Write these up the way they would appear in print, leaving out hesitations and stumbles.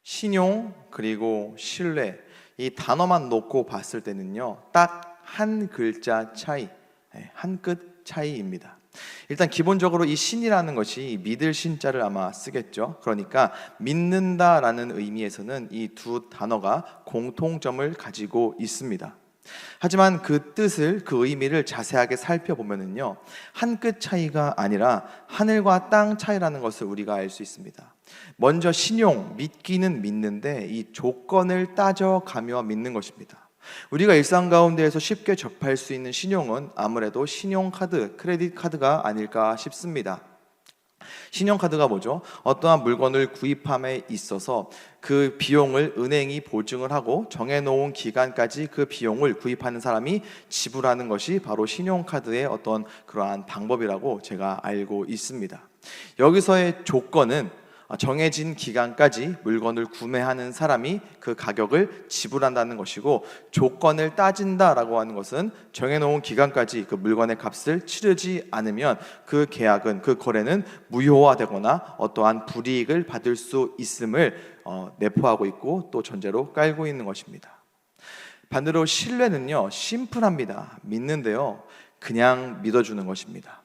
신용 그리고 신뢰, 이 단어만 놓고 봤을 때는요, 딱 한 글자 차이, 한 끗 차이입니다. 일단 기본적으로 이 신이라는 것이 믿을 신자를 아마 쓰겠죠. 그러니까 믿는다라는 의미에서는 이 두 단어가 공통점을 가지고 있습니다. 하지만 그 뜻을, 그 의미를 자세하게 살펴보면은요, 한 끗 차이가 아니라 하늘과 땅 차이라는 것을 우리가 알 수 있습니다. 먼저 신용, 믿기는 믿는데 이 조건을 따져가며 믿는 것입니다. 우리가 일상 가운데에서 쉽게 접할 수 있는 신용은 아무래도 신용카드, 크레딧 카드가 아닐까 싶습니다. 신용카드가 뭐죠? 어떠한 물건을 구입함에 있어서 그 비용을 은행이 보증을 하고 정해놓은 기간까지 그 비용을 구입하는 사람이 지불하는 것이 바로 신용카드의 어떤 그러한 방법이라고 제가 알고 있습니다. 여기서의 조건은 정해진 기간까지 물건을 구매하는 사람이 그 가격을 지불한다는 것이고, 조건을 따진다라고 하는 것은 정해놓은 기간까지 그 물건의 값을 치르지 않으면 그 계약은, 그 거래는 무효화되거나 어떠한 불이익을 받을 수 있음을 내포하고 있고 또 전제로 깔고 있는 것입니다. 반대로 신뢰는요, 심플합니다. 믿는데요, 그냥 믿어주는 것입니다.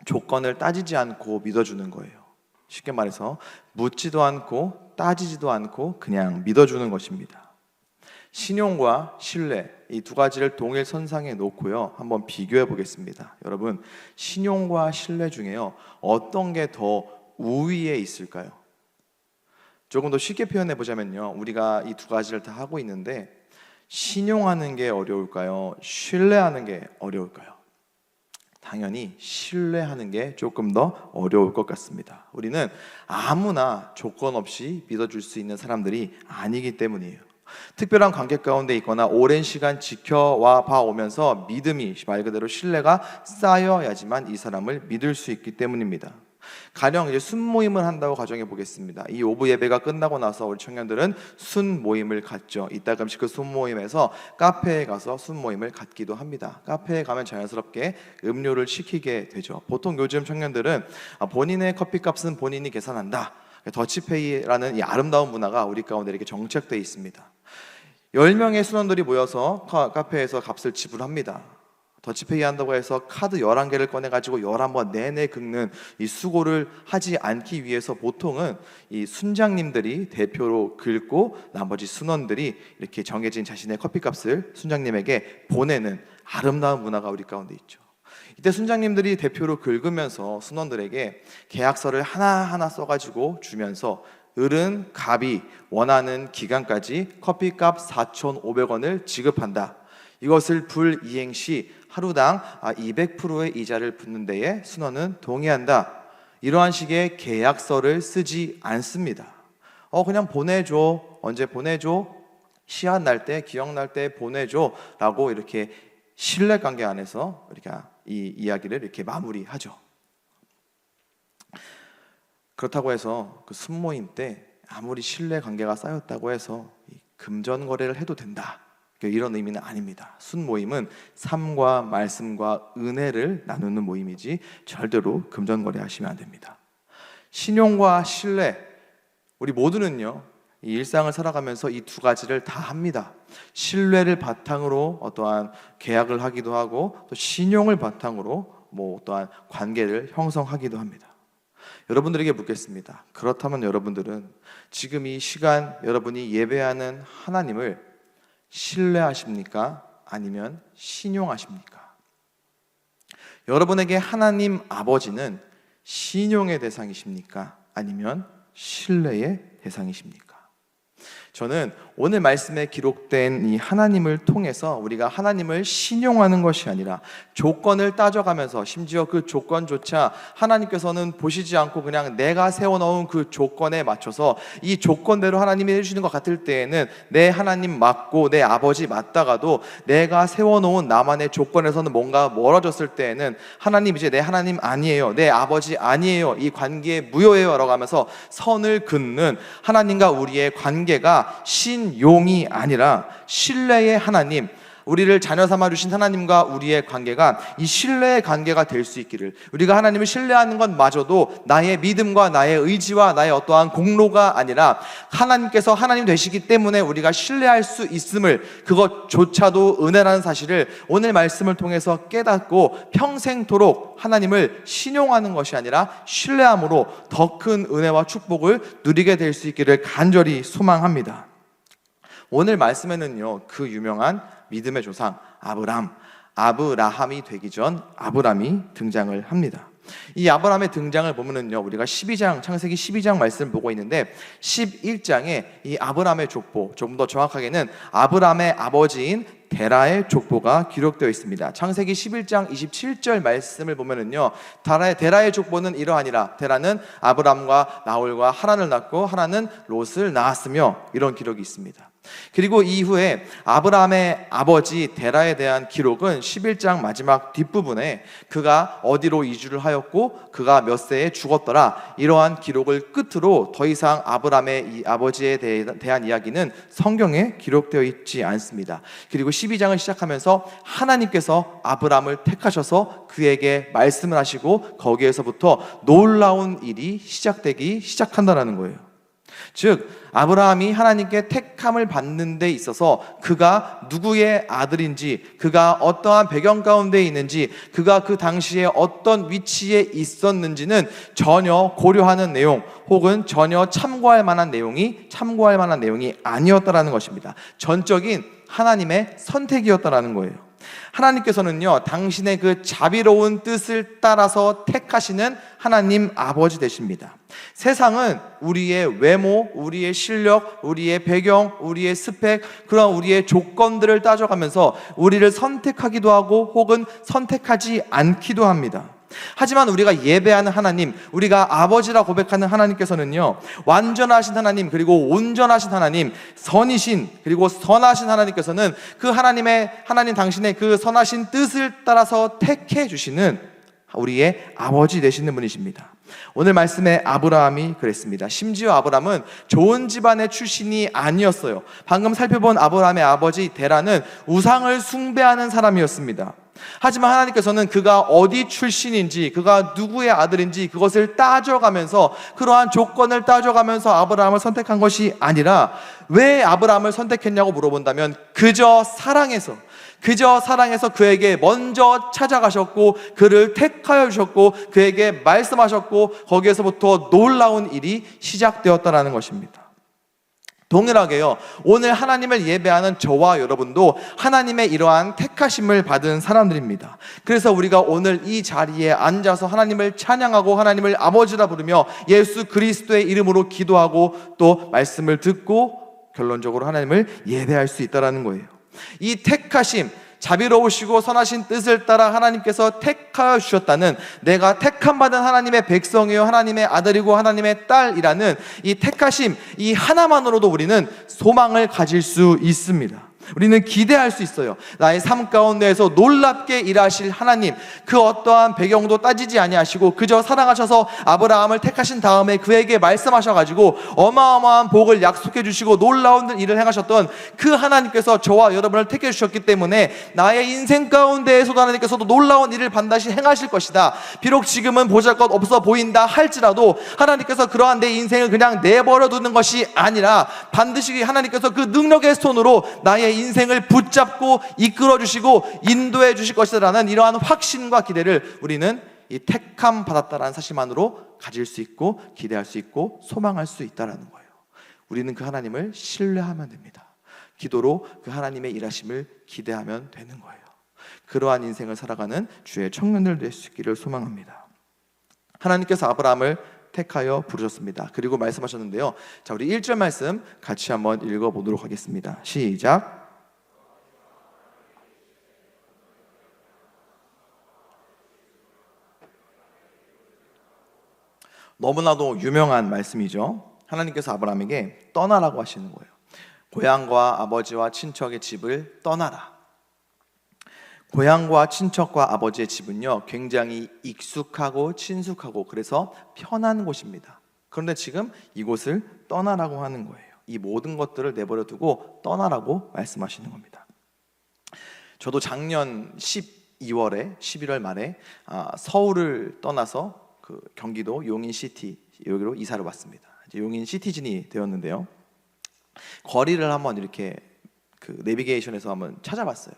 조건을 따지지 않고 믿어주는 거예요. 쉽게 말해서 묻지도 않고 따지지도 않고 그냥 믿어주는 것입니다. 신용과 신뢰, 이 두 가지를 동일 선상에 놓고요, 한번 비교해 보겠습니다. 여러분, 신용과 신뢰 중에요, 어떤 게 더 우위에 있을까요? 조금 더 쉽게 표현해 보자면요, 우리가 이 두 가지를 다 하고 있는데 신용하는 게 어려울까요? 신뢰하는 게 어려울까요? 당연히 신뢰하는 게 조금 더 어려울 것 같습니다. 우리는 아무나 조건 없이 믿어줄 수 있는 사람들이 아니기 때문이에요. 특별한 관계 가운데 있거나 오랜 시간 지켜와 봐오면서 믿음이, 말 그대로 신뢰가 쌓여야지만 이 사람을 믿을 수 있기 때문입니다. 가령 이제 순모임을 한다고 가정해 보겠습니다. 이 오후 예배가 끝나고 나서 우리 청년들은 순모임을 갖죠. 이따금씩 그 순모임에서 카페에 가서 순모임을 갖기도 합니다. 카페에 가면 자연스럽게 음료를 시키게 되죠. 보통 요즘 청년들은 본인의 커피값은 본인이 계산한다, 더치페이라는 이 아름다운 문화가 우리 가운데 이렇게 정착되어 있습니다. 10명의 순원들이 모여서 카페에서 값을 지불합니다. 더치페이 한다고 해서 카드 11개를 꺼내가지고 11번 내내 긁는 이 수고를 하지 않기 위해서 보통은 이 순장님들이 대표로 긁고 나머지 순원들이 이렇게 정해진 자신의 커피값을 순장님에게 보내는 아름다운 문화가 우리 가운데 있죠. 이때 순장님들이 대표로 긁으면서 순원들에게 계약서를 하나하나 써가지고 주면서 을은 갑이 원하는 기간까지 커피값 4,500원을 지급한다. 이것을 불이행 시 하루당 200%의 이자를 붓는 데에 순원은 동의한다. 이러한 식의 계약서를 쓰지 않습니다. 그냥 보내줘, 언제 보내줘, 시한 날 때, 기억날 때 보내줘 라고 이렇게 신뢰관계 안에서 이렇게 이 이야기를 이렇게 마무리하죠. 그렇다고 해서 그 순모임 때 아무리 신뢰관계가 쌓였다고 해서 금전거래를 해도 된다, 이런 의미는 아닙니다. 순모임은 삶과 말씀과 은혜를 나누는 모임이지 절대로 금전거래 하시면 안 됩니다. 신용과 신뢰, 우리 모두는요, 이 일상을 살아가면서 이 두 가지를 다 합니다. 신뢰를 바탕으로 어떠한 계약을 하기도 하고 또 신용을 바탕으로 어떠한 관계를 형성하기도 합니다. 여러분들에게 묻겠습니다. 그렇다면 여러분들은 지금 이 시간 여러분이 예배하는 하나님을 신뢰하십니까? 아니면 신용하십니까? 여러분에게 하나님 아버지는 신용의 대상이십니까? 아니면 신뢰의 대상이십니까? 저는 오늘 말씀에 기록된 이 하나님을 통해서 우리가 하나님을 신용하는 것이 아니라 조건을 따져가면서, 심지어 그 조건조차 하나님께서는 보시지 않고 그냥 내가 세워놓은 그 조건에 맞춰서 이 조건대로 하나님이 해주시는 것 같을 때에는 내 하나님 맞고 내 아버지 맞다가도 내가 세워놓은 나만의 조건에서는 뭔가 멀어졌을 때에는 하나님 이제 내 하나님 아니에요, 내 아버지 아니에요, 이 관계에 무효해요 라고 하면서 선을 긋는 하나님과 우리의 관계가 신용이 아니라 신뢰의 하나님, 우리를 자녀 삼아 주신 하나님과 우리의 관계가 이 신뢰의 관계가 될 수 있기를, 우리가 하나님을 신뢰하는 것마저도 나의 믿음과 나의 의지와 나의 어떠한 공로가 아니라 하나님께서 하나님 되시기 때문에 우리가 신뢰할 수 있음을, 그것조차도 은혜라는 사실을 오늘 말씀을 통해서 깨닫고 평생토록 하나님을 신용하는 것이 아니라 신뢰함으로 더 큰 은혜와 축복을 누리게 될 수 있기를 간절히 소망합니다. 오늘 말씀에는요, 그 유명한 믿음의 조상 아브라함이 되기 전 아브람이 등장을 합니다. 이 아브라함의 등장을 보면은요, 우리가 창세기 12장 말씀을 보고 있는데 11장에 이 아브라함의 족보, 조금 더 정확하게는 아브라함의 아버지인 데라의 족보가 기록되어 있습니다. 창세기 11장 27절 말씀을 보면은요, 데라의 족보는 이러하니라. 데라는 아브람과 나홀과 하란을 낳고 하란은 롯을 낳았으며, 이런 기록이 있습니다. 그리고 이후에 아브라함의 아버지 데라에 대한 기록은 11장 마지막 뒷부분에 그가 어디로 이주를 하였고 그가 몇 세에 죽었더라, 이러한 기록을 끝으로 더 이상 아브라함의 이 아버지에 대한 이야기는 성경에 기록되어 있지 않습니다. 그리고 12장을 시작하면서 하나님께서 아브라함을 택하셔서 그에게 말씀을 하시고 거기에서부터 놀라운 일이 시작한다는 거예요. 즉 아브라함이 하나님께 택함을 받는 데 있어서 그가 누구의 아들인지, 그가 어떠한 배경 가운데 있는지, 그가 그 당시에 어떤 위치에 있었는지는 전혀 고려하는 내용, 혹은 전혀 참고할 만한 내용이 아니었다라는 것입니다. 전적인 하나님의 선택이었다라는 거예요. 하나님께서는요, 당신의 그 자비로운 뜻을 따라서 택하시는 하나님 아버지 되십니다. 세상은 우리의 외모, 우리의 실력, 우리의 배경, 우리의 스펙, 그런 우리의 조건들을 따져가면서 우리를 선택하기도 하고 혹은 선택하지 않기도 합니다. 하지만 우리가 예배하는 하나님, 우리가 아버지라 고백하는 하나님께서는요, 완전하신 하나님, 그리고 온전하신 하나님, 선이신 그리고 선하신 하나님께서는 그 하나님 당신의 그 선하신 뜻을 따라서 택해 주시는 우리의 아버지 되시는 분이십니다. 오늘 말씀에 아브라함이 그랬습니다. 심지어 아브라함은 좋은 집안의 출신이 아니었어요. 방금 살펴본 아브라함의 아버지 데라는 우상을 숭배하는 사람이었습니다. 하지만 하나님께서는 그가 어디 출신인지, 그가 누구의 아들인지 그것을 따져가면서, 그러한 조건을 따져가면서 아브라함을 선택한 것이 아니라, 왜 아브라함을 선택했냐고 물어본다면 그저 사랑해서 그에게 먼저 찾아가셨고 그를 택하여 주셨고 그에게 말씀하셨고 거기에서부터 놀라운 일이 시작되었다는 것입니다. 동일하게요, 오늘 하나님을 예배하는 저와 여러분도 하나님의 이러한 택하심을 받은 사람들입니다. 그래서 우리가 오늘 이 자리에 앉아서 하나님을 찬양하고 하나님을 아버지라 부르며 예수 그리스도의 이름으로 기도하고 또 말씀을 듣고 결론적으로 하나님을 예배할 수 있다는 거예요. 이 택하심, 자비로우시고 선하신 뜻을 따라 하나님께서 택하여 주셨다는, 내가 택함받은 하나님의 백성이요 하나님의 아들이고 하나님의 딸이라는 이 택하심, 이 하나만으로도 우리는 소망을 가질 수 있습니다. 우리는 기대할 수 있어요. 나의 삶 가운데에서 놀랍게 일하실 하나님, 그 어떠한 배경도 따지지 아니하시고 그저 사랑하셔서 아브라함을 택하신 다음에 그에게 말씀하셔가지고 어마어마한 복을 약속해 주시고 놀라운 일을 행하셨던 그 하나님께서 저와 여러분을 택해 주셨기 때문에 나의 인생 가운데에서도 하나님께서도 놀라운 일을 반드시 행하실 것이다. 비록 지금은 보잘것 없어 보인다 할지라도 하나님께서 그러한 내 인생을 그냥 내버려 두는 것이 아니라 반드시 하나님께서 그 능력의 손으로 나의 인생을 붙잡고 이끌어 주시고 인도해 주실 것이라는 이러한 확신과 기대를 우리는 이 택함 받았다라는 사실만으로 가질 수 있고 기대할 수 있고 소망할 수 있다라는 거예요. 우리는 그 하나님을 신뢰하면 됩니다. 기도로 그 하나님의 일하심을 기대하면 되는 거예요. 그러한 인생을 살아가는 주의 청년들 될 수 있기를 소망합니다. 하나님께서 아브라함을 택하여 부르셨습니다. 그리고 말씀하셨는데요, 자, 우리 1절 말씀 같이 한번 읽어보도록 하겠습니다. 시작. 너무나도 유명한 말씀이죠. 하나님께서 아브라함에게 떠나라고 하시는 거예요. 고향과 아버지와 친척의 집을 떠나라. 고향과 친척과 아버지의 집은요, 굉장히 익숙하고 친숙하고 그래서 편한 곳입니다. 그런데 지금 이곳을 떠나라고 하는 거예요. 이 모든 것들을 내버려 두고 떠나라고 말씀하시는 겁니다. 저도 작년 12월에 11월 말에 서울을 떠나서 그 경기도 용인시티 여기로 이사를 왔습니다. 이제 용인 시티즌이 되었는데요. 거리를 한번 이렇게 그 내비게이션에서 한번 찾아봤어요.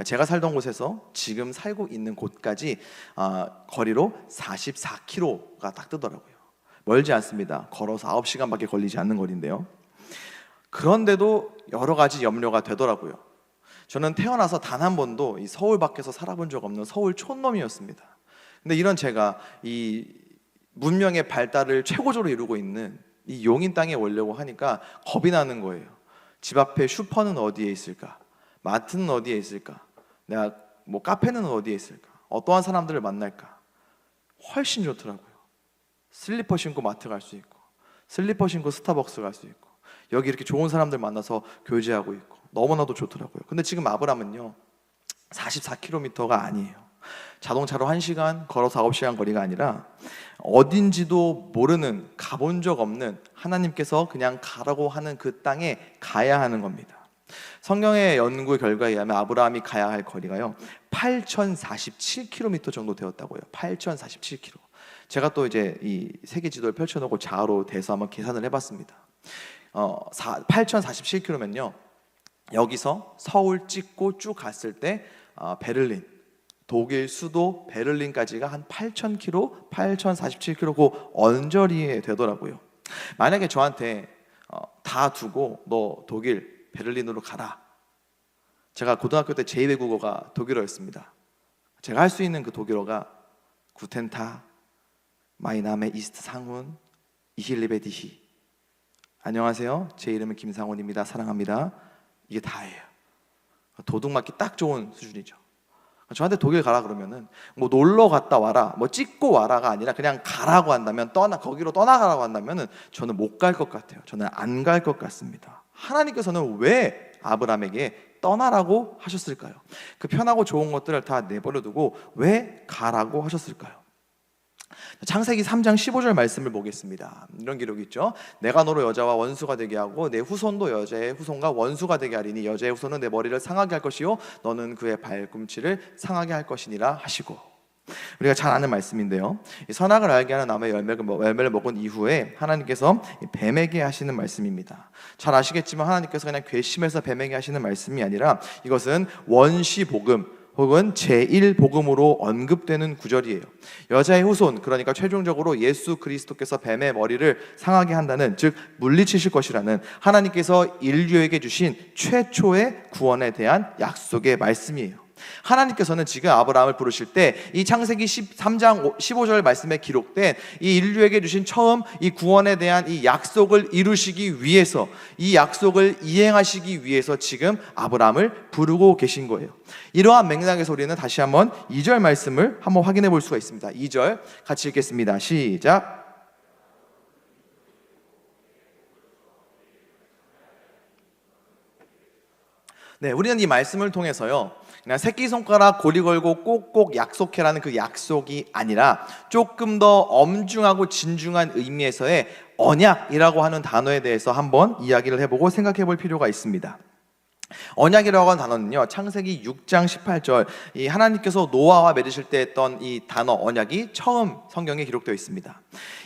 제가 살던 곳에서 지금 살고 있는 곳까지 거리로 44km가 딱 뜨더라고요. 멀지 않습니다. 걸어서 9시간밖에 걸리지 않는 거리인데요. 그런데도 여러 가지 염려가 되더라고요. 저는 태어나서 단 한 번도 이 서울 밖에서 살아본 적 없는 서울 촌놈이었습니다. 근데 이런 제가 이 문명의 발달을 최고조로 이루고 있는 이 용인 땅에 오려고 하니까 겁이 나는 거예요. 집 앞에 슈퍼는 어디에 있을까? 마트는 어디에 있을까? 내가 뭐 카페는 어디에 있을까? 어떠한 사람들을 만날까? 훨씬 좋더라고요. 슬리퍼 신고 마트 갈 수 있고, 슬리퍼 신고 스타벅스 갈 수 있고, 여기 이렇게 좋은 사람들 만나서 교제하고 있고, 너무나도 좋더라고요. 근데 지금 아브람은요 44km가 아니에요. 자동차로 1시간, 걸어서 9시간 거리가 아니라 어딘지도 모르는, 가본 적 없는, 하나님께서 그냥 가라고 하는 그 땅에 가야 하는 겁니다. 성경의 연구 결과에 의하면 아브라함이 가야 할 거리가요 8,047km 정도 되었다고요. 8,047km. 제가 또 이제 이 세계 지도를 펼쳐놓고 좌우로 대서 한번 계산을 해봤습니다. 8,047km면요 여기서 서울 찍고 쭉 갔을 때 베를린, 독일 수도 베를린까지가 한 8,000km, 8,047km 그 언저리에 되더라고요. 만약에 저한테 다 두고 너 독일 베를린으로 가라. 제가 고등학교 때 제2 국어가 독일어였습니다. 제가 할 수 있는 그 독일어가 구텐타, 마이 나메 이스트 상훈, 이힐리베 디히. 안녕하세요. 제 이름은 김상훈입니다. 사랑합니다. 이게 다예요. 도둑맞기 딱 좋은 수준이죠. 저한테 독일 가라 그러면은 뭐 놀러 갔다 와라, 뭐 찍고 와라가 아니라 그냥 가라고 한다면 거기로 떠나가라고 한다면은 저는 못 갈 것 같아요. 저는 안 갈 것 같습니다. 하나님께서는 왜 아브라함에게 떠나라고 하셨을까요? 그 편하고 좋은 것들을 다 내버려두고 왜 가라고 하셨을까요? 창세기 3장 15절 말씀을 보겠습니다. 이런 기록이 있죠. 내가 너로 여자와 원수가 되게 하고 내 후손도 여자의 후손과 원수가 되게 하리니 여자의 후손은 내 머리를 상하게 할 것이요 너는 그의 발꿈치를 상하게 할 것이니라 하시고. 우리가 잘 아는 말씀인데요. 선악을 알게 하는 나무의 열매를 먹은 이후에 하나님께서 뱀에게 하시는 말씀입니다. 잘 아시겠지만 하나님께서 그냥 괘씸해서 뱀에게 하시는 말씀이 아니라 이것은 원시복음 혹은 제1복음으로 언급되는 구절이에요. 여자의 후손, 그러니까 최종적으로 예수 그리스도께서 뱀의 머리를 상하게 한다는, 즉 물리치실 것이라는 하나님께서 인류에게 주신 최초의 구원에 대한 약속의 말씀이에요. 하나님께서는 지금 아브라함을 부르실 때 이 창세기 13장 15절 말씀에 기록된 이 인류에게 주신 처음 이 구원에 대한 이 약속을 이루시기 위해서, 이 약속을 이행하시기 위해서 지금 아브라함을 부르고 계신 거예요. 이러한 맥락에서 우리는 다시 한번 2절 말씀을 한번 확인해 볼 수가 있습니다. 2절 같이 읽겠습니다. 시작. 네, 우리는 이 말씀을 통해서요 그냥 새끼손가락 고리 걸고 꼭꼭 약속해라는 그 약속이 아니라 조금 더 엄중하고 진중한 의미에서의 언약이라고 하는 단어에 대해서 한번 이야기를 해보고 생각해 볼 필요가 있습니다. 언약이라고 하는 단어는요 창세기 6장 18절 이 하나님께서 노아와 맺으실 때 했던 이 단어 언약이 처음 성경에 기록되어 있습니다.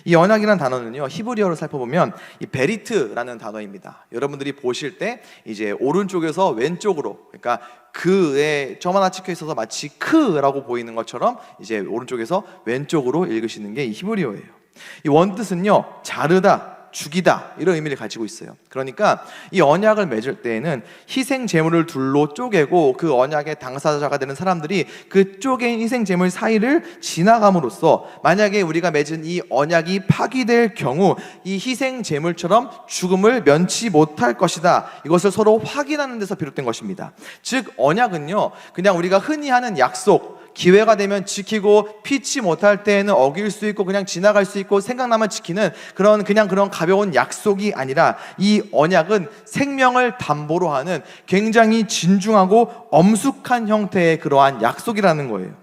이 언약이라는 단어는요 히브리어로 살펴보면 이 베리트라는 단어입니다. 여러분들이 보실 때 이제 오른쪽에서 왼쪽으로, 그러니까 그에 점 하나 찍혀 있어서 마치 크라고 보이는 것처럼 이제 오른쪽에서 왼쪽으로 읽으시는 게 이 히브리어예요. 이 원뜻은요 자르다, 죽이다, 이런 의미를 가지고 있어요. 그러니까 이 언약을 맺을 때에는 희생 제물을 둘로 쪼개고 그 언약의 당사자가 되는 사람들이 그 쪼갠 희생 제물 사이를 지나감으로써 만약에 우리가 맺은 이 언약이 파기될 경우 이 희생 제물처럼 죽음을 면치 못할 것이다, 이것을 서로 확인하는 데서 비롯된 것입니다. 즉 언약은요 그냥 우리가 흔히 하는 약속, 기회가 되면 지키고 피치 못할 때에는 어길 수 있고 그냥 지나갈 수 있고 생각나면 지키는 그런 가벼운 약속이 아니라 이 언약은 생명을 담보로 하는 굉장히 진중하고 엄숙한 형태의 그러한 약속이라는 거예요.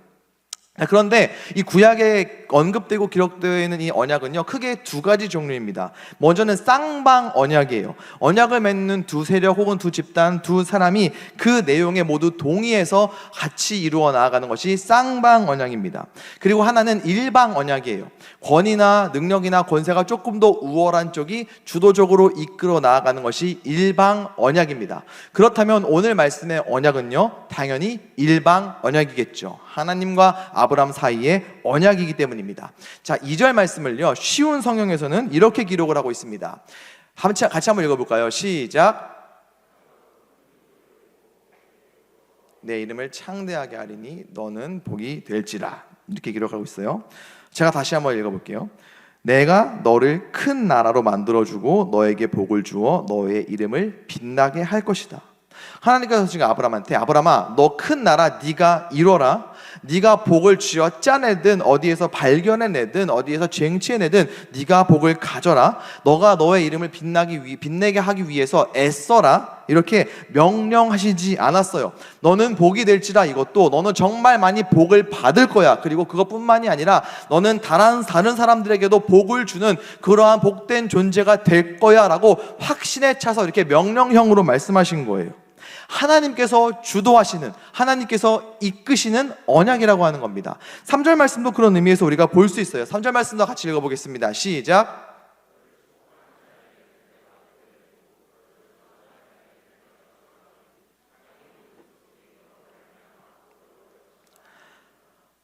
그런데 이 구약에 언급되고 기록되어 있는 이 언약은요, 크게 두 가지 종류입니다. 먼저는 쌍방 언약이에요. 언약을 맺는 두 세력 혹은 두 집단, 두 사람이 그 내용에 모두 동의해서 같이 이루어 나아가는 것이 쌍방 언약입니다. 그리고 하나는 일방 언약이에요. 권위나 능력이나 권세가 조금 더 우월한 쪽이 주도적으로 이끌어 나아가는 것이 일방 언약입니다. 그렇다면 오늘 말씀의 언약은요, 당연히 일방 언약이겠죠. 하나님과 아브라함 사이의 언약이기 때문입니다. 자, 2절 말씀을요, 쉬운 성경에서는 이렇게 기록을 하고 있습니다. 같이 한번 읽어볼까요? 시작. 내 이름을 창대하게 하리니 너는 복이 될지라. 이렇게 기록하고 있어요. 제가 다시 한번 읽어볼게요. 내가 너를 큰 나라로 만들어주고 너에게 복을 주어 너의 이름을 빛나게 할 것이다. 하나님께서 지금 아브라함한테, 아브라함아, 너 큰 나라 네가 이뤄라. 네가 복을 쥐어 짜내든 어디에서 발견해내든 어디에서 쟁취해내든 네가 복을 가져라. 너가 너의 이름을 빛내게 하기 위해서 애써라. 이렇게 명령하시지 않았어요. 너는 복이 될지라, 이것도 너는 정말 많이 복을 받을 거야. 그리고 그것뿐만이 아니라 너는 다른 사람들에게도 복을 주는 그러한 복된 존재가 될 거야 라고 확신에 차서 이렇게 명령형으로 말씀하신 거예요. 하나님께서 주도하시는, 하나님께서 이끄시는 언약이라고 하는 겁니다. 3절 말씀도 그런 의미에서 우리가 볼 수 있어요. 3절 말씀도 같이 읽어보겠습니다. 시작.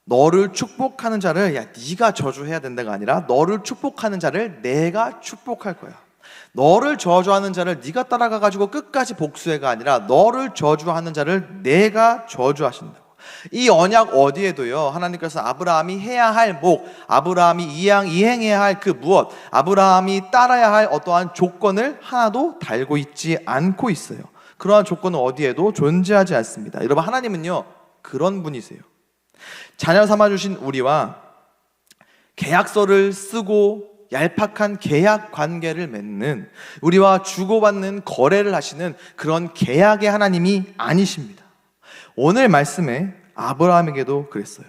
너를 축복하는 자를 네가 저주해야 된다가 아니라 너를 축복하는 자를 내가 축복할 거야. 너를 저주하는 자를 네가 따라가가지고 끝까지 복수해가 아니라 너를 저주하는 자를 내가 저주하신다고. 이 언약 어디에도요, 하나님께서 아브라함이 해야 할 목, 아브라함이 이행해야 할 그 무엇, 아브라함이 따라야 할 어떠한 조건을 하나도 달고 있지 않고 있어요. 그러한 조건은 어디에도 존재하지 않습니다. 여러분, 하나님은요 그런 분이세요. 자녀 삼아주신 우리와 계약서를 쓰고 얄팍한 계약 관계를 맺는, 우리와 주고받는 거래를 하시는 그런 계약의 하나님이 아니십니다. 오늘 말씀에 아브라함에게도 그랬어요.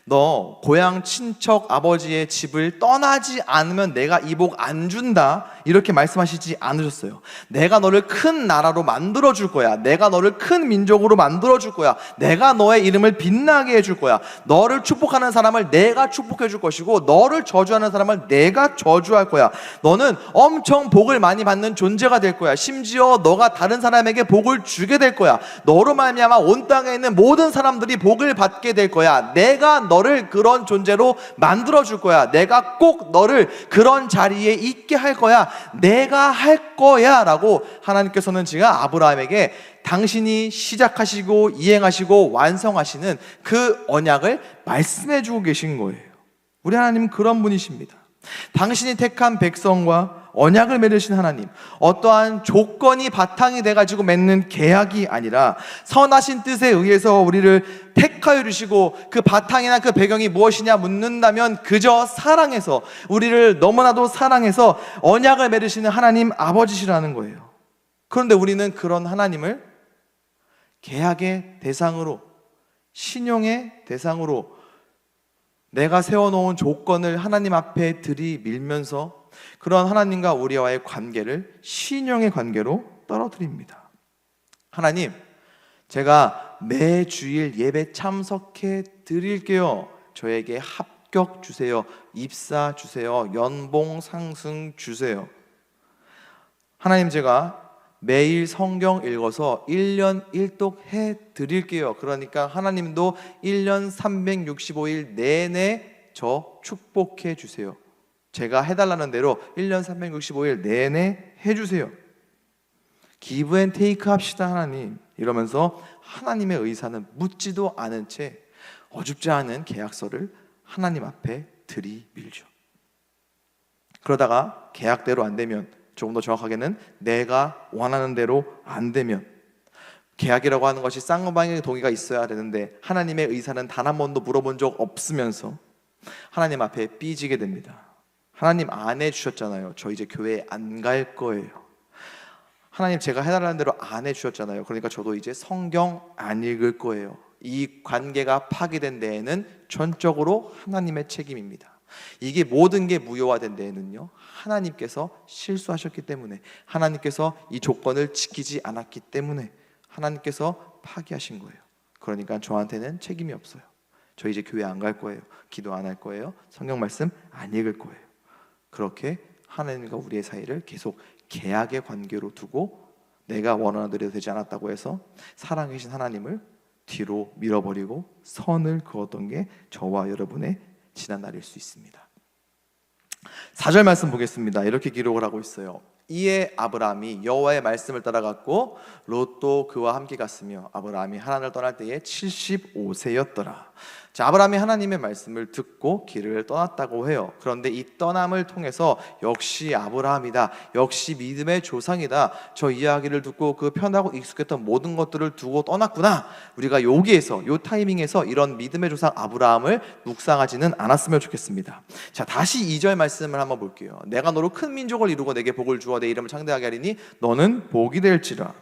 너 고향 친척 아버지의 집을 떠나지 않으면 내가 이 복 안 준다, 이렇게 말씀하시지 않으셨어요. 내가 너를 큰 나라로 만들어 줄 거야. 내가 너를 큰 민족으로 만들어 줄 거야. 내가 너의 이름을 빛나게 해줄 거야. 너를 축복하는 사람을 내가 축복해 줄 것이고 너를 저주하는 사람을 내가 저주할 거야. 너는 엄청 복을 많이 받는 존재가 될 거야. 심지어 너가 다른 사람에게 복을 주게 될 거야. 너로 말미암아 온 땅에 있는 모든 사람들이 복을 받게 될 거야. 내가 너를 그런 존재로 만들어 줄 거야. 내가 꼭 너를 그런 자리에 있게 할 거야. 내가 할 거야 라고 하나님께서는 지금 아브라함에게 당신이 시작하시고 이행하시고 완성하시는 그 언약을 말씀해 주고 계신 거예요. 우리 하나님은 그런 분이십니다. 당신이 택한 백성과 언약을 맺으신 하나님, 어떠한 조건이 바탕이 돼가지고 맺는 계약이 아니라 선하신 뜻에 의해서 우리를 택하여 주시고, 그 바탕이나 그 배경이 무엇이냐 묻는다면 그저 사랑해서, 우리를 너무나도 사랑해서 언약을 맺으시는 하나님 아버지시라는 거예요. 그런데 우리는 그런 하나님을 계약의 대상으로, 신용의 대상으로, 내가 세워놓은 조건을 하나님 앞에 들이밀면서 그런 하나님과 우리와의 관계를 신용의 관계로 떨어뜨립니다. 하나님, 제가 매주일 예배 참석해 드릴게요. 저에게 합격 주세요. 입사 주세요. 연봉 상승 주세요. 하나님, 제가 매일 성경 읽어서 1년 1독 해 드릴게요. 그러니까 하나님도 1년 365일 내내 저 축복해 주세요. 제가 해달라는 대로 1년 365일 내내 해주세요. 기브 앤 테이크 합시다 하나님, 이러면서 하나님의 의사는 묻지도 않은 채 어줍지 않은 계약서를 하나님 앞에 들이밀죠. 그러다가 계약대로 안 되면, 조금 더 정확하게는 내가 원하는 대로 안 되면, 계약이라고 하는 것이 쌍방의 동의가 있어야 되는데 하나님의 의사는 단 한 번도 물어본 적 없으면서 하나님 앞에 삐지게 됩니다. 하나님 안 해주셨잖아요. 저 이제 교회 안 갈 거예요. 하나님, 제가 해달라는 대로 안 해주셨잖아요. 그러니까 저도 이제 성경 안 읽을 거예요. 이 관계가 파괴된 데에는 전적으로 하나님의 책임입니다. 이게 모든 게 무효화된 데에는요, 하나님께서 실수하셨기 때문에, 하나님께서 이 조건을 지키지 않았기 때문에 하나님께서 파기하신 거예요. 그러니까 저한테는 책임이 없어요. 저 이제 교회 안 갈 거예요. 기도 안 할 거예요. 성경 말씀 안 읽을 거예요. 그렇게 하나님과 우리의 사이를 계속 계약의 관계로 두고 내가 원하는 대로 되지 않았다고 해서 살아계신 하나님을 뒤로 밀어버리고 선을 그었던 게 저와 여러분의 지난 날일 수 있습니다. 4절 말씀 보겠습니다. 이렇게 기록을 하고 있어요. 이에 아브라함이 여호와의 말씀을 따라갔고 롯도 그와 함께 갔으며 아브라함이 하란을 떠날 때에 75세였더라. 자, 아브라함이 하나님의 말씀을 듣고 길을 떠났다고 해요. 그런데 이 떠남을 통해서 역시 아브라함이다, 역시 믿음의 조상이다, 저 이야기를 듣고 그 편하고 익숙했던 모든 것들을 두고 떠났구나, 우리가 여기에서 요 타이밍에서 이런 믿음의 조상 아브라함을 묵상하지는 않았으면 좋겠습니다. 자, 다시 2절 말씀을 한번 볼게요. 내가 너로 큰 민족을 이루고 내게 복을 주어 내 이름을 창대하게 하리니 너는 복이 될지라.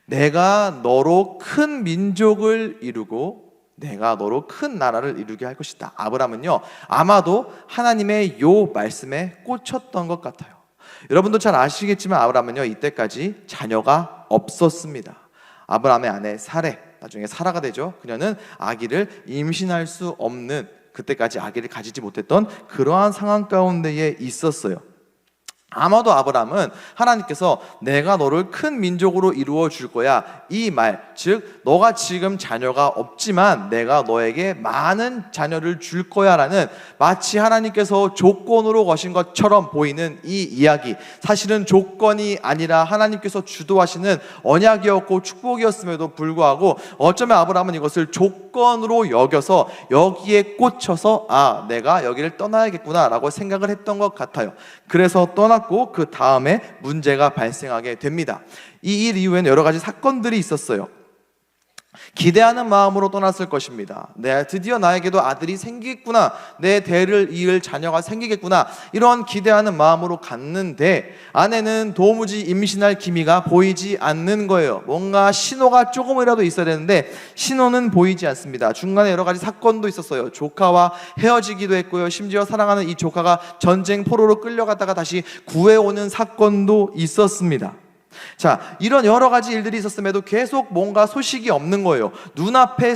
내가 너로 큰 민족을 이루고 내가 너로 큰 나라를 이루게 할 것이다. 아브라함은요, 아마도 하나님의 요 말씀에 꽂혔던 것 같아요. 여러분도 잘 아시겠지만 아브라함은요, 이때까지 자녀가 없었습니다. 아브라함의 아내 사레, 나중에 사라가 되죠. 그녀는 아기를 임신할 수 없는, 그때까지 아기를 가지지 못했던 그러한 상황 가운데에 있었어요. 아마도 아브라함은 하나님께서 내가 너를 큰 민족으로 이루어 줄 거야, 이 말, 즉 너가 지금 자녀가 없지만 내가 너에게 많은 자녀를 줄 거야 라는, 마치 하나님께서 조건으로 거신 것처럼 보이는 이 이야기, 사실은 조건이 아니라 하나님께서 주도하시는 언약이었고 축복이었음에도 불구하고 어쩌면 아브라함은 이것을 조건으로 여겨서 여기에 꽂혀서 아, 내가 여기를 떠나야겠구나 라고 생각을 했던 것 같아요. 그래서 떠났고 그 다음에 문제가 발생하게 됩니다. 이 일 이후에는 여러 가지 사건들이 있었어요. 기대하는 마음으로 떠났을 것입니다. 드디어 나에게도 아들이 생기겠구나, 내 대를 이을 자녀가 생기겠구나, 이런 기대하는 마음으로 갔는데 아내는 도무지 임신할 기미가 보이지 않는 거예요. 뭔가 신호가 조금이라도 있어야 되는데 신호는 보이지 않습니다. 중간에 여러 가지 사건도 있었어요. 조카와 헤어지기도 했고요. 심지어 사랑하는 이 조카가 전쟁 포로로 끌려갔다가 다시 구해오는 사건도 있었습니다. 자, 이런 여러 가지 일들이 있었음에도 계속 뭔가 소식이 없는 거예요. 눈앞에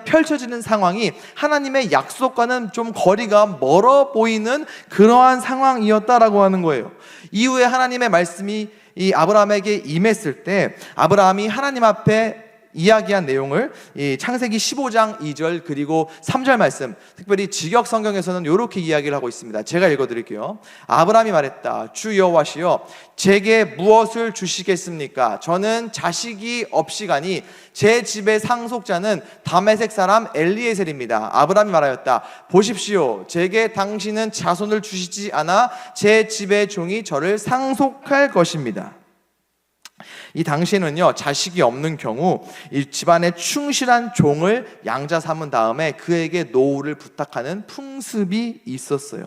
펼쳐지는 상황이 하나님의 약속과는 좀 거리가 멀어 보이는 그러한 상황이었다라고 하는 거예요. 이후에 하나님의 말씀이 이 아브라함에게 임했을 때 아브라함이 하나님 앞에 이야기한 내용을 이 창세기 15장 2절 그리고 3절 말씀, 특별히 직역 성경에서는 이렇게 이야기를 하고 있습니다. 제가 읽어드릴게요. 아브라함이 말했다. 주 여호와시여, 제게 무엇을 주시겠습니까? 저는 자식이 없이 가니 제 집의 상속자는 다메섹 사람 엘리에셀입니다. 아브라함이 말하였다. 보십시오, 제게 당신은 자손을 주시지 않아 제 집의 종이 저를 상속할 것입니다. 이 당시에는요, 자식이 없는 경우 이 집안의 충실한 종을 양자 삼은 다음에 그에게 노후를 부탁하는 풍습이 있었어요.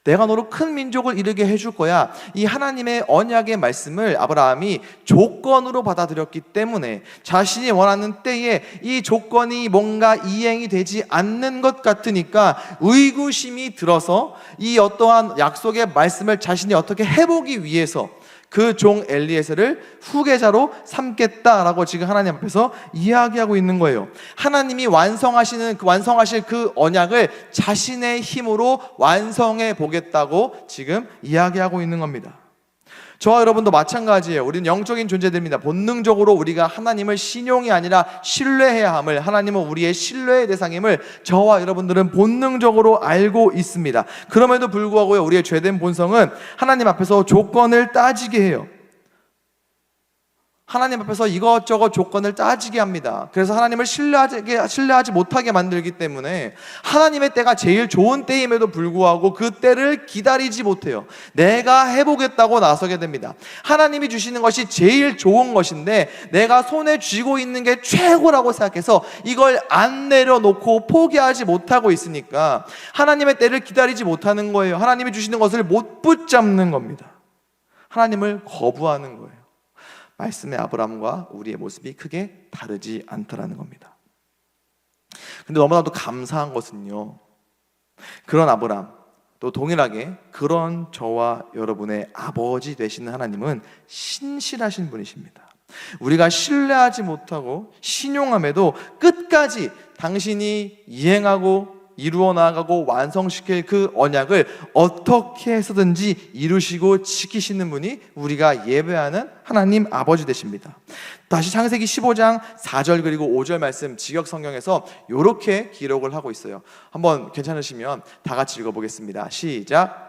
내가 너로 큰 민족을 이루게 해줄 거야, 이 하나님의 언약의 말씀을 아브라함이 조건으로 받아들였기 때문에 자신이 원하는 때에 이 조건이 뭔가 이행이 되지 않는 것 같으니까 의구심이 들어서 이 어떠한 약속의 말씀을 자신이 어떻게 해보기 위해서 그 종 엘리에셀을 후계자로 삼겠다라고 지금 하나님 앞에서 이야기하고 있는 거예요. 하나님이 완성하실 그 언약을 자신의 힘으로 완성해 보겠다고 지금 이야기하고 있는 겁니다. 저와 여러분도 마찬가지예요. 우리는 영적인 존재들입니다. 본능적으로 우리가 하나님을 신용이 아니라 신뢰해야 함을, 하나님은 우리의 신뢰의 대상임을 저와 여러분들은 본능적으로 알고 있습니다. 그럼에도 불구하고요, 우리의 죄된 본성은 하나님 앞에서 조건을 따지게 해요. 하나님 앞에서 이것저것 조건을 따지게 합니다. 그래서 하나님을 신뢰하지 못하게 만들기 때문에 하나님의 때가 제일 좋은 때임에도 불구하고 그 때를 기다리지 못해요. 내가 해보겠다고 나서게 됩니다. 하나님이 주시는 것이 제일 좋은 것인데 내가 손에 쥐고 있는 게 최고라고 생각해서 이걸 안 내려놓고 포기하지 못하고 있으니까 하나님의 때를 기다리지 못하는 거예요. 하나님이 주시는 것을 못 붙잡는 겁니다. 하나님을 거부하는 거예요. 말씀의 아브라함과 우리의 모습이 크게 다르지 않더라는 겁니다. 근데 너무나도 감사한 것은요, 그런 아브라함, 또 동일하게 그런 저와 여러분의 아버지 되시는 하나님은 신실하신 분이십니다. 우리가 신뢰하지 못하고 신용함에도 끝까지 당신이 이행하고 이루어 나가고 완성시킬 그 언약을 어떻게 해서든지 이루시고 지키시는 분이 우리가 예배하는 하나님 아버지 되십니다. 다시 창세기 15장 4절 그리고 5절 말씀 직역 성경에서 이렇게 기록을 하고 있어요. 한번 괜찮으시면 다 같이 읽어보겠습니다. 시작.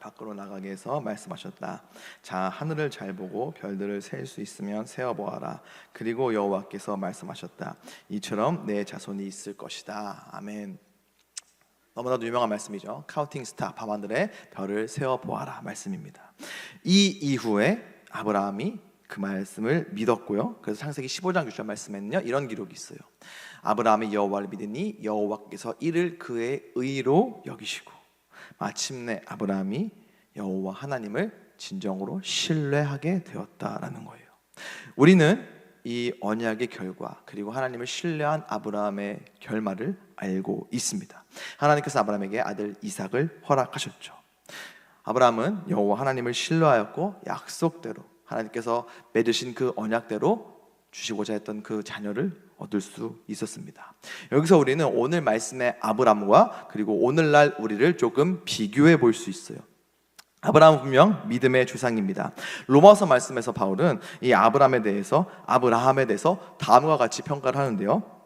밖으로 나가게 해서 말씀하셨다. 자, 하늘을 잘 보고 별들을 셀 수 있으면 세어 보아라. 그리고 여호와께서 말씀하셨다. 이처럼 내 자손이 있을 것이다. 아멘. 너무나도 유명한 말씀이죠. 카운팅 스타, 밤하늘에 별을 세어 보아라 말씀입니다. 이 이후에 아브라함이 그 말씀을 믿었고요. 그래서 창세기 15장 6절 말씀에는요, 이런 기록이 있어요. 아브라함이 여호와를 믿으니 여호와께서 이를 그의 의로 여기시고 마침내 아브라함이 여호와 하나님을 진정으로 신뢰하게 되었다라는 거예요. 우리는 이 언약의 결과 그리고 하나님을 신뢰한 아브라함의 결말을 알고 있습니다. 하나님께서 아브라함에게 아들 이삭을 허락하셨죠. 아브라함은 여호와 하나님을 신뢰하였고 약속대로 하나님께서 맺으신 그 언약대로 주시고자 했던 그 자녀를 얻을 수 있었습니다. 여기서 우리는 오늘 말씀의 아브라함과 그리고 오늘날 우리를 조금 비교해 볼 수 있어요. 아브라함은 분명 믿음의 조상입니다. 로마서 말씀에서 바울은 이 아브라함에 대해서 다음과 같이 평가를 하는데요.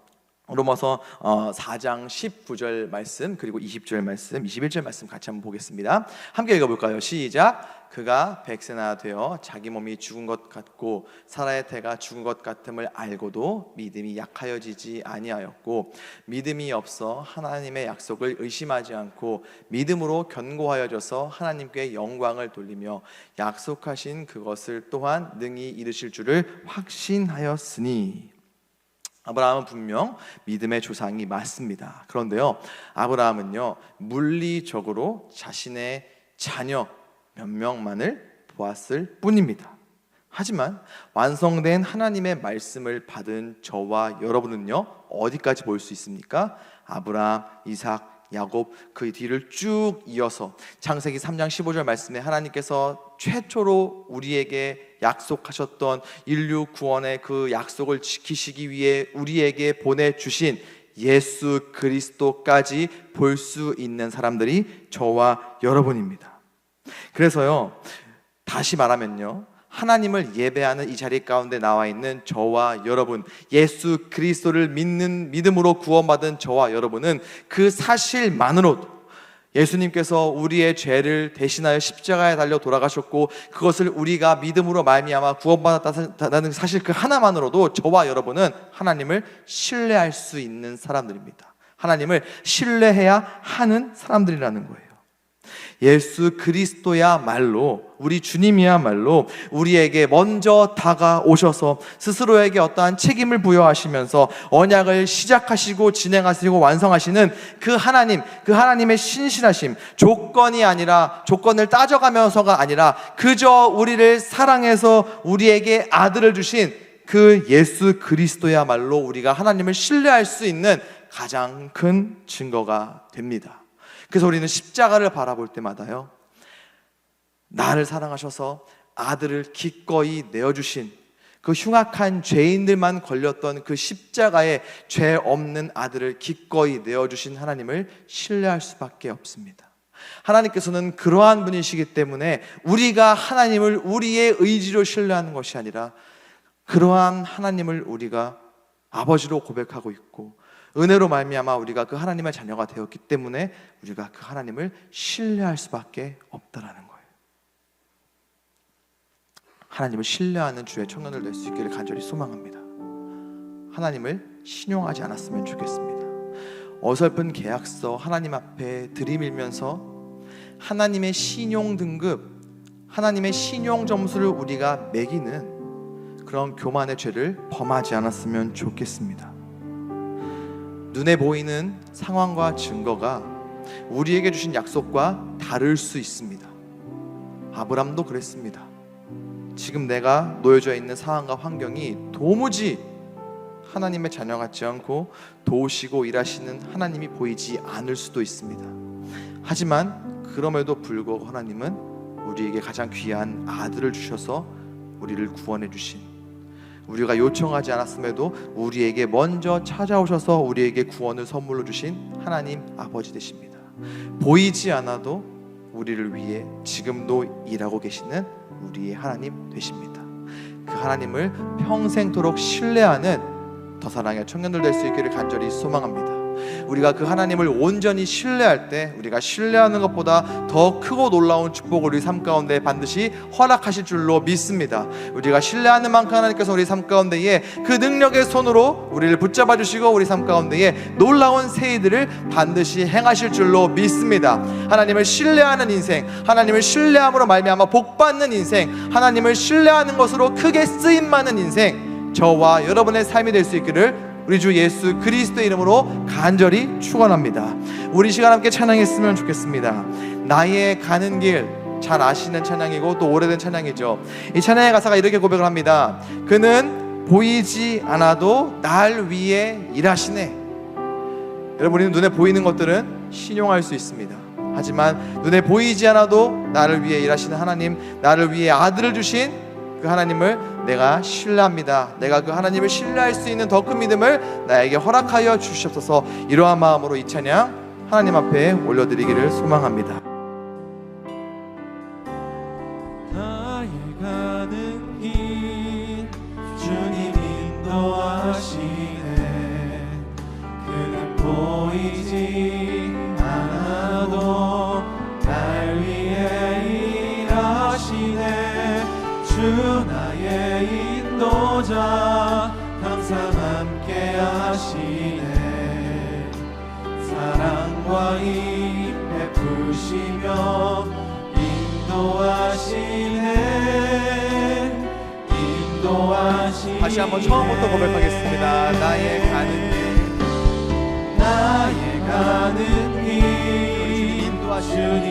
로마서 4장 19절 말씀 그리고 20절 말씀 21절 말씀 같이 한번 보겠습니다. 함께 읽어볼까요? 시작. 그가 100세나 되어 자기 몸이 죽은 것 같고 사라의 태가 죽은 것 같음을 알고도 믿음이 약하여지지 아니하였고 믿음이 없어 하나님의 약속을 의심하지 않고 믿음으로 견고하여져서 하나님께 영광을 돌리며 약속하신 그것을 또한 능히 이루실 줄을 확신하였으니. 아브라함은 분명 믿음의 조상이 맞습니다. 그런데요, 아브라함은요 물리적으로 자신의 자녀 몇 명만을 보았을 뿐입니다. 하지만 완성된 하나님의 말씀을 받은 저와 여러분은요 어디까지 볼 수 있습니까? 아브라함, 이삭, 야곱 그 뒤를 쭉 이어서 창세기 3장 15절 말씀에 하나님께서 최초로 우리에게 약속하셨던 인류 구원의 그 약속을 지키시기 위해 우리에게 보내주신 예수 그리스도까지 볼 수 있는 사람들이 저와 여러분입니다. 그래서요, 다시 말하면요, 하나님을 예배하는 이 자리 가운데 나와 있는 저와 여러분, 예수 그리스도를 믿는 믿음으로 구원받은 저와 여러분은 그 사실만으로도 예수님께서 우리의 죄를 대신하여 십자가에 달려 돌아가셨고 그것을 우리가 믿음으로 말미암아 구원받았다는 사실 그 하나만으로도 저와 여러분은 하나님을 신뢰할 수 있는 사람들입니다. 하나님을 신뢰해야 하는 사람들이라는 거예요. 예수 그리스도야말로, 우리 주님이야말로 우리에게 먼저 다가오셔서 스스로에게 어떠한 책임을 부여하시면서 언약을 시작하시고 진행하시고 완성하시는 그 하나님, 그 하나님의 신실하심, 조건을 따져가면서가 아니라 그저 우리를 사랑해서 우리에게 아들을 주신 그 예수 그리스도야말로 우리가 하나님을 신뢰할 수 있는 가장 큰 증거가 됩니다. 그래서 우리는 십자가를 바라볼 때마다요, 나를 사랑하셔서 아들을 기꺼이 내어주신 그 흉악한 죄인들만 걸렸던 그 십자가에 죄 없는 아들을 기꺼이 내어주신 하나님을 신뢰할 수밖에 없습니다. 하나님께서는 그러한 분이시기 때문에 우리가 하나님을 우리의 의지로 신뢰하는 것이 아니라 그러한 하나님을 우리가 아버지로 고백하고 있고 은혜로 말미암아 우리가 그 하나님의 자녀가 되었기 때문에 우리가 그 하나님을 신뢰할 수밖에 없다라는 거예요. 하나님을 신뢰하는 주의 청년들 될 수 있기를 간절히 소망합니다. 하나님을 신용하지 않았으면 좋겠습니다. 어설픈 계약서 하나님 앞에 들이밀면서 하나님의 신용 등급, 하나님의 신용 점수를 우리가 매기는 그런 교만의 죄를 범하지 않았으면 좋겠습니다. 눈에 보이는 상황과 증거가 우리에게 주신 약속과 다를 수 있습니다. 아브람도 그랬습니다. 지금 내가 놓여져 있는 상황과 환경이 도무지 하나님의 자녀 같지 않고 도우시고 일하시는 하나님이 보이지 않을 수도 있습니다. 하지만 그럼에도 불구하고 하나님은 우리에게 가장 귀한 아들을 주셔서 우리를 구원해 주신, 우리가 요청하지 않았음에도 우리에게 먼저 찾아오셔서 우리에게 구원을 선물로 주신 하나님 아버지 되십니다. 보이지 않아도 우리를 위해 지금도 일하고 계시는 우리의 하나님 되십니다. 그 하나님을 평생토록 신뢰하는 더 사랑의 청년들 될 수 있기를 간절히 소망합니다. 우리가 그 하나님을 온전히 신뢰할 때 우리가 신뢰하는 것보다 더 크고 놀라운 축복을 우리 삶 가운데 반드시 허락하실 줄로 믿습니다. 우리가 신뢰하는 만큼 하나님께서 우리 삶 가운데에 그 능력의 손으로 우리를 붙잡아 주시고 우리 삶 가운데에 놀라운 새 일들을 반드시 행하실 줄로 믿습니다. 하나님을 신뢰하는 인생, 하나님을 신뢰함으로 말미암아 복받는 인생, 하나님을 신뢰하는 것으로 크게 쓰임받는 인생, 저와 여러분의 삶이 될 수 있기를 우리 주 예수 그리스도의 이름으로 간절히 축원합니다. 우리 시간 함께 찬양했으면 좋겠습니다. 나의 가는 길, 잘 아시는 찬양이고 또 오래된 찬양이죠. 이 찬양의 가사가 이렇게 고백을 합니다. 그는 보이지 않아도 날 위해 일하시네. 여러분, 우리는 눈에 보이는 것들은 신용할 수 있습니다. 하지만 눈에 보이지 않아도 나를 위해 일하시는 하나님, 나를 위해 아들을 주신 그 하나님을 내가 신뢰합니다. 내가 그 하나님을 신뢰할 수 있는 더 큰 믿음을 나에게 허락하여 주시옵소서. 이러한 마음으로 이 찬양 하나님 앞에 올려드리기를 소망합니다. 나의 가는 길 주님 인도하시네. 그는 보이지 않아도 날 위해 일하시네. 주 나의 인도자 항상 함께 하시네. 사랑과 힘 베푸시며 인도하시네. 인도하시네. 다시 한번 처음부터 고백하겠습니다. 나의 가는 길, 나의 가는 길 주님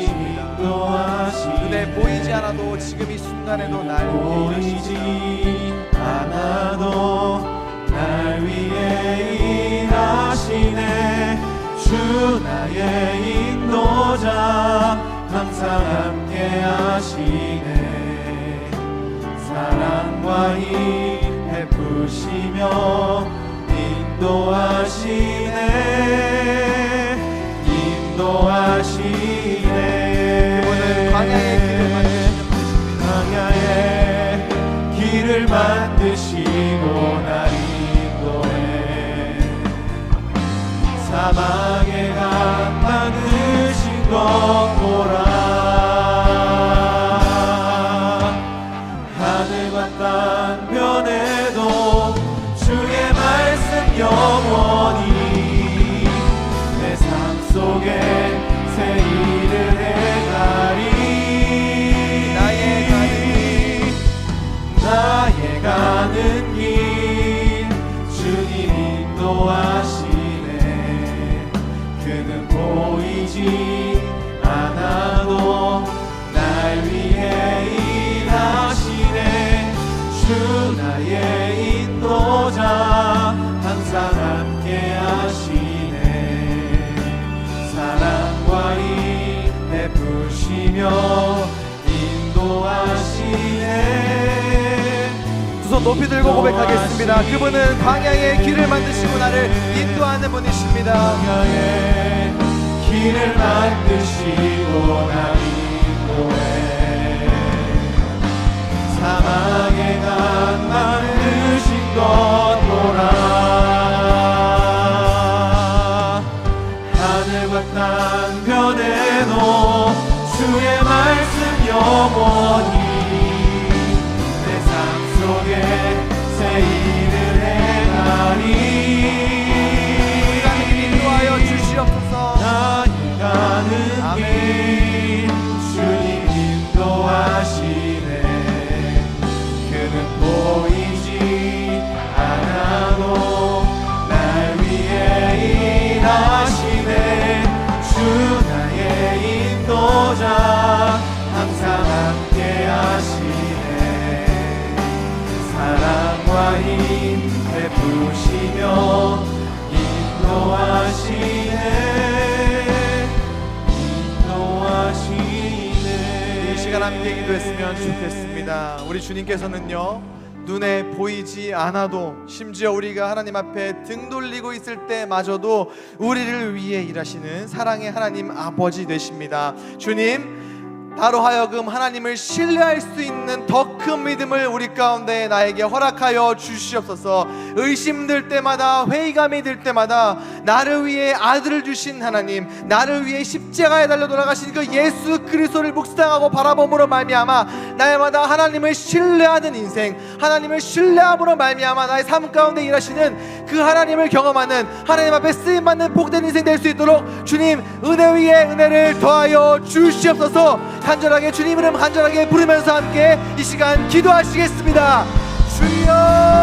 인도하시네. 눈에 보이지 않아도 지금 이 순간에도 날 보이지 않아도 날 위해 일하시네. 주 나의 인도자 항상 함께 하시네. 사랑과 힘 베푸시며 인도하시네. 인도하시네. 그분은 광야의 길을 만드시고 날 인도해. 사막에 강 막으신 것 보라. 하늘과 땅 변해도 주의 말씀 영원히 내 삶 속에 새 일을 행하리. 나의 가는 길 주님 인도하시네. 그는 보이지 않아도 날 위해 일하시네. 주 나의 인도자 항상 함께 하시네. 사랑과 힘 베푸시며 인도하시네. 두 손 높이 들고 고백하겠습니다. 그분은 광야의 길을 만드시고 나를 인도하는 분이십니다. 광야의 길을 만드시고 날 인도해. 사막에 강 만드신 것 보라. 하늘과 땅 변해도 주의 말씀 영원히 내 삶 속에 새 일을 행하리. 인도하여 주시옵소서. 나의 가는 길 주님 인도하시네. 그는 보이지 인자인 베푸시며 인도하시네. 이 시간 함께 기도했으면 좋겠습니다. 우리 주님께서는요, 눈에 보이지 않아도, 심지어 우리가 하나님 앞에 등 돌리고 있을 때마저도 우리를 위해 일하시는 사랑의 하나님 아버지 되십니다. 주님, 나로 하여금 하나님을 신뢰할 수 있는 더 큰 믿음을 우리 가운데 나에게 허락하여 주시옵소서. 의심될 때마다, 회의감이 들 때마다 나를 위해 아들을 주신 하나님, 나를 위해 십자가에 달려 돌아가신 그 예수 그리스도를 묵상하고 바라봄으로 말미암아 날마다 하나님을 신뢰하는 인생, 하나님을 신뢰함으로 말미암아 나의 삶 가운데 일하시는 그 하나님을 경험하는, 하나님 앞에 쓰임받는 복된 인생 될 수 있도록 주님 은혜 위에 은혜를 더하여 주시옵소서. 간절하게 주님 이름 간절하게 부르면서 함께 이 시간 기도하시겠습니다. 주여